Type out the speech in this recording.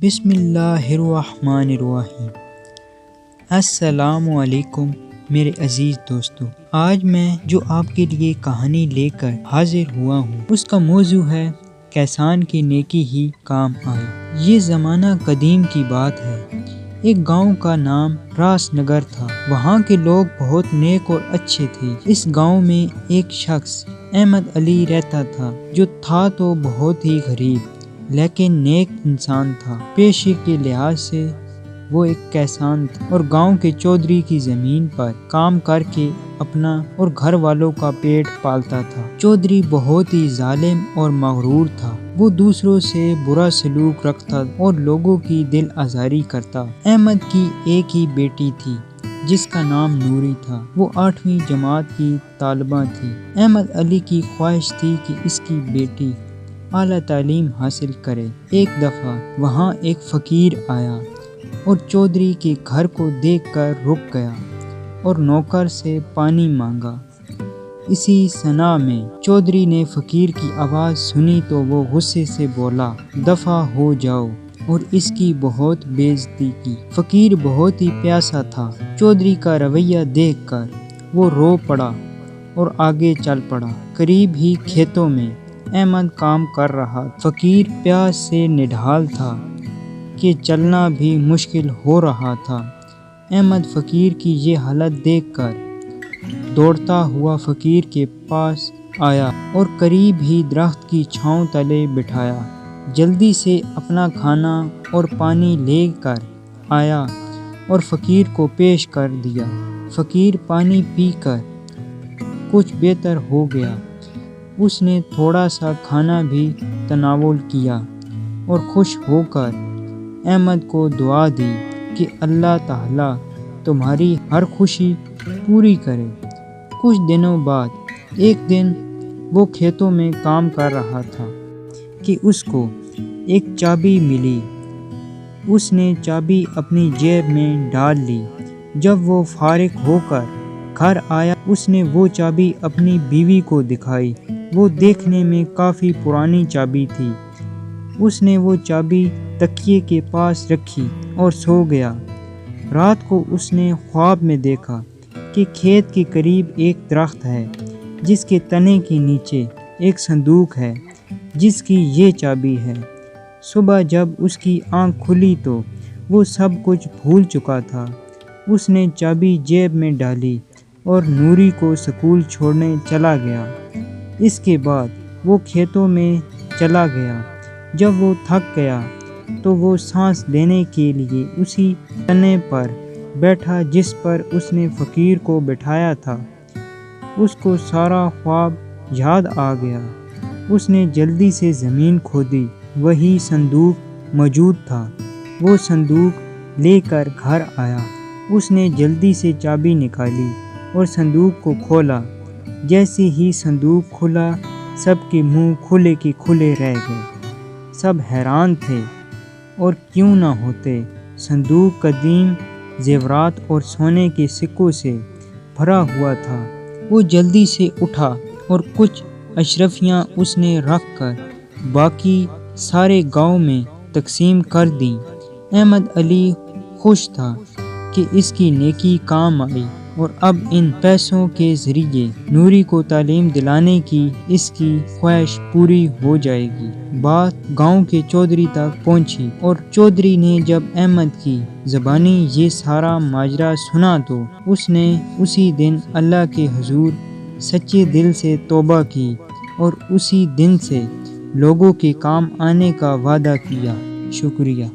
بسم اللہ الرحمن الرحیم۔ السلام علیکم میرے عزیز دوستو، آج میں جو آپ کے لیے کہانی لے کر حاضر ہوا ہوں اس کا موضوع ہے کسان کی نیکی ہی کام آئے۔ یہ زمانہ قدیم کی بات ہے۔ ایک گاؤں کا نام راس نگر تھا۔ وہاں کے لوگ بہت نیک اور اچھے تھے۔ اس گاؤں میں ایک شخص احمد علی رہتا تھا جو تھا تو بہت ہی غریب لیکن نیک انسان تھا۔ پیشے کے لحاظ سے وہ ایک کسان تھا اور گاؤں کے چودھری کی زمین پر کام کر کے اپنا اور گھر والوں کا پیٹ پالتا تھا۔ چودھری بہت ہی ظالم اور مغرور تھا۔ وہ دوسروں سے برا سلوک رکھتا اور لوگوں کی دل آزاری کرتا۔ احمد کی ایک ہی بیٹی تھی جس کا نام نوری تھا۔ وہ 8ویں جماعت کی طالبہ تھی۔ احمد علی کی خواہش تھی کہ اس کی بیٹی اعلیٰ تعلیم حاصل کرے۔ ایک دفعہ وہاں ایک فقیر آیا اور چودھری کے گھر کو دیکھ کر رک گیا اور نوکر سے پانی مانگا۔ اسی صنع میں چودھری نے فقیر کی آواز سنی تو وہ غصے سے بولا، دفع ہو جاؤ، اور اس کی بہت بے عزتی کی۔ فقیر بہت ہی پیاسا تھا۔ چودھری کا رویہ دیکھ کر وہ رو پڑا اور آگے چل پڑا۔ قریب ہی کھیتوں میں احمد کام کر رہا۔ فقیر پیاس سے نڈھال تھا کہ چلنا بھی مشکل ہو رہا تھا۔ احمد فقیر کی یہ حالت دیکھ کر دوڑتا ہوا فقیر کے پاس آیا اور قریب ہی درخت کی چھاؤں تلے بٹھایا۔ جلدی سے اپنا کھانا اور پانی لے کر آیا اور فقیر کو پیش کر دیا۔ فقیر پانی پی کر کچھ بہتر ہو گیا۔ اس نے تھوڑا سا کھانا بھی تناول کیا اور خوش ہو کر احمد کو دعا دی کہ اللہ تعالیٰ تمہاری ہر خوشی پوری کرے۔ کچھ دنوں بعد ایک دن وہ کھیتوں میں کام کر رہا تھا کہ اس کو ایک چابی ملی۔ اس نے چابی اپنی جیب میں ڈال لی۔ جب وہ فارغ ہو کر گھر آیا اس نے وہ چابی اپنی بیوی کو دکھائی۔ وہ دیکھنے میں کافی پرانی چابی تھی۔ اس نے وہ چابی تکیے کے پاس رکھی اور سو گیا۔ رات کو اس نے خواب میں دیکھا کہ کھیت کے قریب ایک درخت ہے جس کے تنے کے نیچے ایک صندوق ہے جس کی یہ چابی ہے۔ صبح جب اس کی آنکھ کھلی تو وہ سب کچھ بھول چکا تھا۔ اس نے چابی جیب میں ڈالی اور نوری کو سکول چھوڑنے چلا گیا۔ اس کے بعد وہ کھیتوں میں چلا گیا۔ جب وہ تھک گیا تو وہ سانس لینے کے لیے اسی تنے پر بیٹھا جس پر اس نے فقیر کو بٹھایا تھا۔ اس کو سارا خواب یاد آ گیا۔ اس نے جلدی سے زمین کھودی۔ وہی صندوق موجود تھا۔ وہ صندوق لے کر گھر آیا۔ اس نے جلدی سے چابی نکالی اور صندوق کو کھولا۔ جیسے ہی صندوق کھلا سب کے منہ کھلے کے کھلے رہ گئے۔ سب حیران تھے اور کیوں نہ ہوتے۔ صندوق قدیم زیورات اور سونے کے سکوں سے بھرا ہوا تھا۔ وہ جلدی سے اٹھا اور کچھ اشرفیاں اس نے رکھ کر باقی سارے گاؤں میں تقسیم کر دیں۔ احمد علی خوش تھا کہ اس کی نیکی کام آئی اور اب ان پیسوں کے ذریعے نوری کو تعلیم دلانے کی اس کی خواہش پوری ہو جائے گی۔ بات گاؤں کے چودھری تک پہنچی اور چودھری نے جب احمد کی زبانی یہ سارا ماجرا سنا تو اس نے اسی دن اللہ کے حضور سچے دل سے توبہ کی اور اسی دن سے لوگوں کے کام آنے کا وعدہ کیا۔ شکریہ۔